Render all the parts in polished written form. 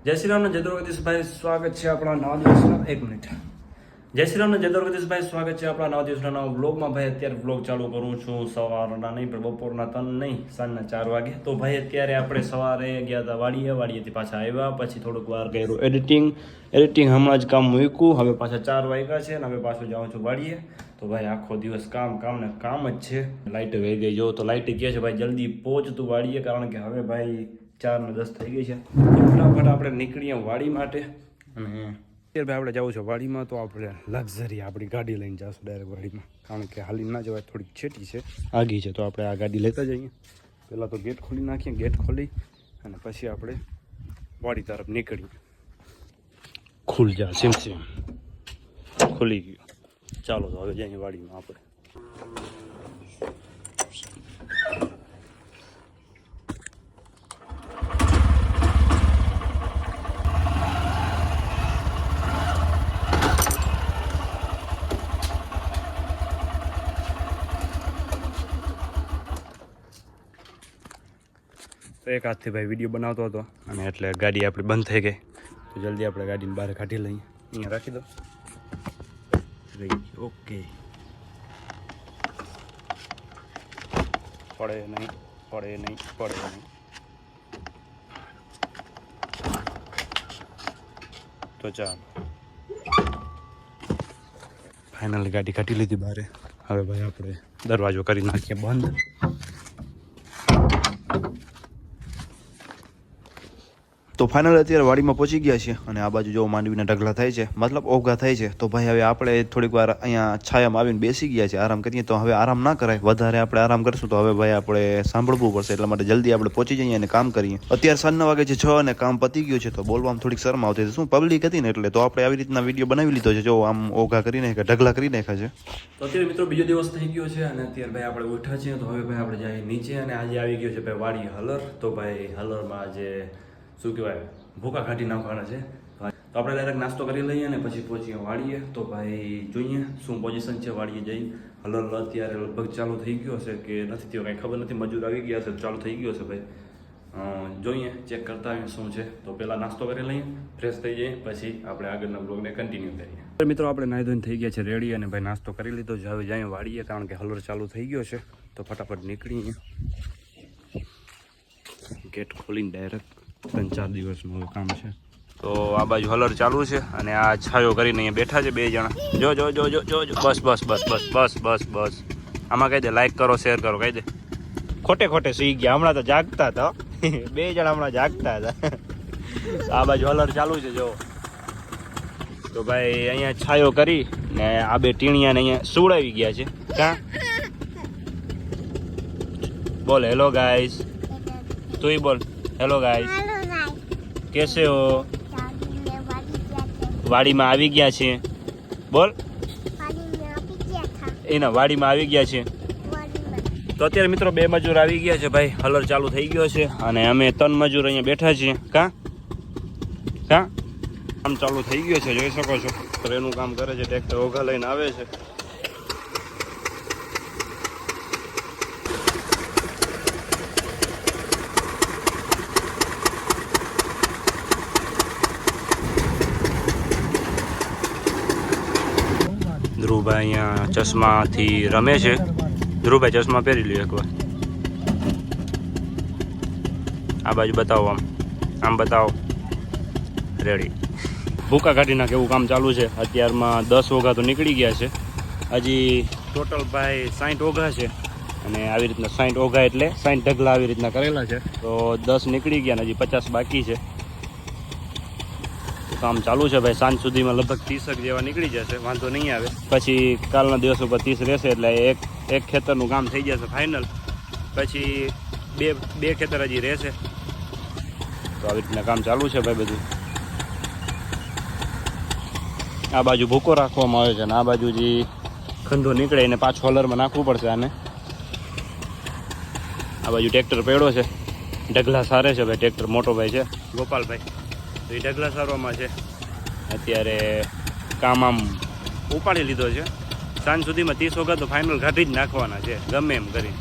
જય શ્રી રામ, જય દ્વારકાધીશભાઈ, સ્વાગત છે આપણા નવા દિવસના. એક મિનિટ. જય શ્રી રામ, જય દ્વારકાધીશભાઈ, સ્વાગત છે આપણા નવા દિવસના નવા વ્લોગમાં. ભાઈ અત્યારે વ્લોગ ચાલુ કરું છું સવારના નહીં પણ બપોરના 3 નહીં, સાંજના 4 વાગે. તો ભાઈ અત્યારે આપણે સવારે ગયા હતા વાડીએથી પાછા આવ્યા, પછી થોડુંક વાર કર્યું એડિટિંગ હમણાં જ કામ મૂક્યું. હવે પાછા 4 વાગ્યા છે અને હવે પાછું જાઉં છું વાડીએ. તો ભાઈ આખો દિવસ કામ ને કામ જ છે. લાઇટ વહી ગઈ જો, તો લાઇટ કહે છે ભાઈ જલ્દી પહોંચતું વાડીએ, કારણ કે હવે ભાઈ 4:10 થઈ ગઈ છે. તો ફટાફટ આપણે નીકળીએ વાડી માટે. અને અત્યારે ભાઈ આપણે જવું છે વાડીમાં, તો આપણે લક્ઝરી આપણી ગાડી લઈને જઈશું ડાયરેક્ટ વાડીમાં, કારણ કે હાલી ના જવાય, થોડીક છેટી છે, આગી છે. તો આપણે આ ગાડી લેતા જઈએ. પહેલાં તો ગેટ ખોલી નાખીએ, ગેટ ખોલી અને પછી આપણે વાડી તરફ નીકળીએ. ખુલ જા સિમ ખુલી ગયું. ચાલો તો હવે જઈએ વાડીમાં આપણે. તો એક હાથથી ભાઈ વિડીયો બનાવતો હતો અને એટલે ગાડી આપણી બંધ થઈ ગઈ. તો જલ્દી આપણે ગાડીને બહાર કાઢી લઈએ. અહીંયા રાખી દો. ઓકે, પડે નહીં. તો ચાલો, ફાઇનલી ગાડી કાઢી લીધી બહાર. હવે ભાઈ આપણે દરવાજો કરી નાખીએ બંધ. તો ફાઇનલ અત્યારે વાડીમાં પહોંચી ગયા છીએ અને આ બાજુ જો માંડવીના ઢગલા થાય છે, મતલબ ઓઘા થાય છે. તો ભાઈ હવે આપણે થોડીક વાર અહીંયા છાયામાં આવીને બેસી ગયા છે, આરામ કરીએ. તો હવે આરામ ના કરાય, વધારે આપણે આરામ કરશું તો હવે ભાઈ આપણે સાંભળવું પડશે. એટલા માટે જલ્દી આપણે પહોંચી જઈએ અને કામ કરીએ. અત્યારે 6 વાગે છે 6 અને કામ પતી ગયું છે. તો બોલવામાં થોડીક શરમ આવતી હતી, શું પબ્લિક હતી ને એટલે. તો આપણે આવી રીતના વિડીયો બનાવી લીધો છે. જો આમ ઓઘા કરી નાખ્યા, ઢગલા કરી નાખ્યા છે. તો અત્યારે મિત્રો બીજો દિવસ થઈ ગયો છે અને અત્યારે ભાઈ આપણે ઉઠ્યા છીએ. તો હવે ભાઈ આપણે જઈએ નીચે અને આજે આવી ગયો છે ભાઈ વાડી હલર. તો ભાઈ હલરમાં આજે શું કહેવાય, ભૂકા કાઢી નાખવાના છે. તો આપણે ડાયરેક્ટ નાસ્તો કરી લઈએ અને પછી પહોંચીએ વાડીએ. તો ભાઈ જોઈએ શું પોઝિશન છે વાડીએ જઈ. હલર અત્યારે લગભગ ચાલુ થઈ ગયો હશે કે નથી થયો કાંઈ ખબર નથી. મજૂર આવી ગયા હશે, ચાલુ થઈ ગયો હશે ભાઈ. જોઈએ, ચેક કરતા આવીએ શું છે. તો પહેલાં નાસ્તો કરી લઈએ, ફ્રેશ થઈ જઈએ, પછી આપણે આગળના બ્લોગને કન્ટિન્યુ કરીએ. મિત્રો આપણે નાહી ધોઈને થઈ ગયા છે રેડી અને ભાઈ નાસ્તો કરી લીધો છે. હવે જઈએ વાડીએ, કારણ કે હલર ચાલુ થઈ ગયો છે. તો ફટાફટ નીકળીએ. ગેટ ખોલીને ડાયરેક્ટ 3-4 દિવસનું હવે કામ છે. તો આ બાજુ હલર ચાલુ છે અને આ છાયો કરીને અહીંયા બેઠા છે 2 જણા. જો બસ. આમાં કહી દે લાઈક કરો, શેર કરો, કહી દે. ખોટે સુઈ ગયા, હમણાં તો જાગતા હતા. 2 જણા હમણાં જાગતા હતા. આ બાજુ હલર ચાલુ છે જો. તો ભાઈ અહીંયા છાયો કરી ને આ 2 ટીણિયાને અહીંયા સુવડાવી ગયા છે. ક્યાં બોલ હેલો ગાઈસ, તું બોલ હેલો ગાઈસ, કેસે હો? વાડીમાં આવી ગયા છે. બોલ, એના વાડીમાં આવી ગયા છે. તો અત્યારે મિત્રો 2 મજૂર આવી ગયા છે ભાઈ. હલર ચાલુ થઈ ગયો છે અને અમે 3 મજૂર અહીંયા બેઠા છીએ. કામ ચાલુ થઈ ગયો છે, જોઈ શકો છો. તો એનું કામ કરે છે, ટ્રેક્ટર ઓઘા લઈને આવે છે. ધ્રુવભાઈ અહીંયા ચશ્માથી રમે છે. ધ્રુવભાઈ ચશ્મા પહેરી લ્યો એકવાર. આ બાજુ બતાવો, આમ બતાવો. રેડી. ભૂકા કાઢી નાખે એવું કામ ચાલુ છે. અત્યારમાં 10 ઓઘા તો નીકળી ગયા છે. હજી ટોટલ ભાઈ 60 ઓઘા છે અને આવી રીતના 60 ઓઘા એટલે 60 ઢગલા આવી રીતના કરેલા છે. તો 10 નીકળી ગયા ને હજી 50 બાકી છે. કામ ચાલુ છે ભાઈ. સાંજ સુધીમાં લગભગ 30 જેવા નીકળી જશે, વાંધો નહીં આવે. પછી કાલના દિવસ ઉપર 30 રહેશે એટલે એક ખેતરનું કામ થઈ જશે ફાઇનલ. પછી બે ખેતર હજી રહેશે. તો આવી રીતના કામ ચાલુ છે ભાઈ બધું. આ બાજુ ભૂકો રાખવામાં આવે છે અને આ બાજુ જે ખંધો નીકળે એને પાછો હલરમાં નાખવું પડશે. આને આ બાજુ ટ્રેક્ટર પડ્યો છે, ઢગલા સારે છે ભાઈ. ટ્રેક્ટર મોટો ભાઈ છે ગોપાલભાઈ, તો એ ઢગલા સારવામાં છે. અત્યારે કામ આમ ઉપાડી લીધો છે. સાંજ સુધીમાં 30 ઓઘા તો ફાઇનલ કાઢી જ નાખવાના છે ગમે એમ કરી.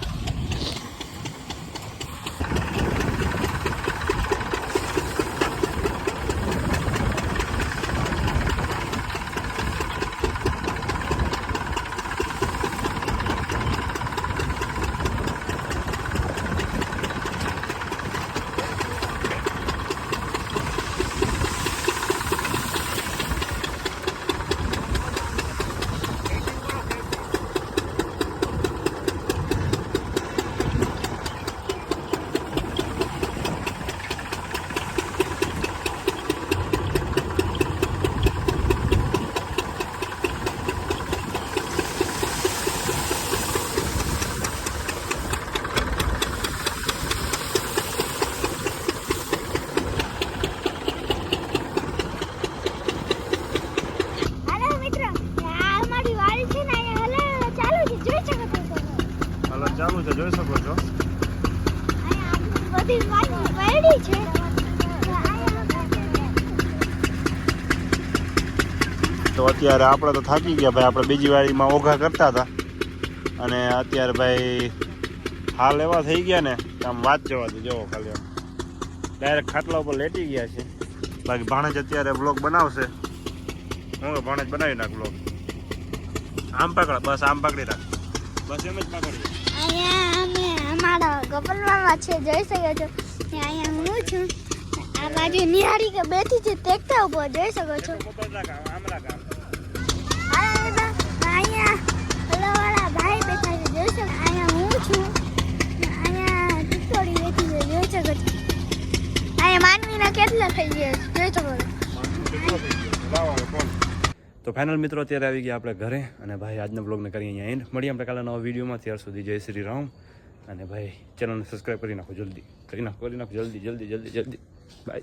છે જોઈ શકો છો. બધી વાડી પડી છે. તો અત્યારે આપણે તો થાકી ગયા ભાઈ. આપણે બીજી વાડીમાં ઓઘા કરતા હતા અને અત્યારે ભાઈ હાલ એવા થઈ ગયા ને કે આમ વાત જવા દે. જોવો ખાલી આમ ડાયરેક્ટ ખાટલા ઉપર લેટી ગયા છે. બાકી ભાણેજ અત્યારે બ્લોગ બનાવશે. હું ભાણેજ બનાવી નાખ બ્લોગ. આમ પકડ, બસ આમ પકડી રાખ, બસ એમ જ પકડી. અહીંયા અમે અમારા ગોપાલમાં છે જોઈ શકો છો. અહીંયા હું છું. આ બાજુ નિહારી કે બેઠી છે ટેકટા ઉપર જોઈ શકો છો. અહીંયા ઓલાવાળા ભાઈ બેઠા છે જોઈ શકો. અહીંયા હું છું. અહીંયા ટીકોડી બેઠી છે જોઈ શકો છો. અહીંયા માનવીના કેટલા થઈ ગયા જોઈ શકો છો. તો ફાઇનલ મિત્રો અત્યારે આવી ગયા આપણે ઘરે અને ભાઈ આજના બ્લોગને કરીએ અહીંયા એન્ડ. મળીએ આપણે કાલે નવા વિડીયોમાં. ત્યાર સુધી જય શ્રી રામ. અને ભાઈ ચેનલને સબસ્ક્રાઈબ કરી નાખો જલ્દી, કરી નાખો જલ્દી જલ્દી જલ્દી બાય.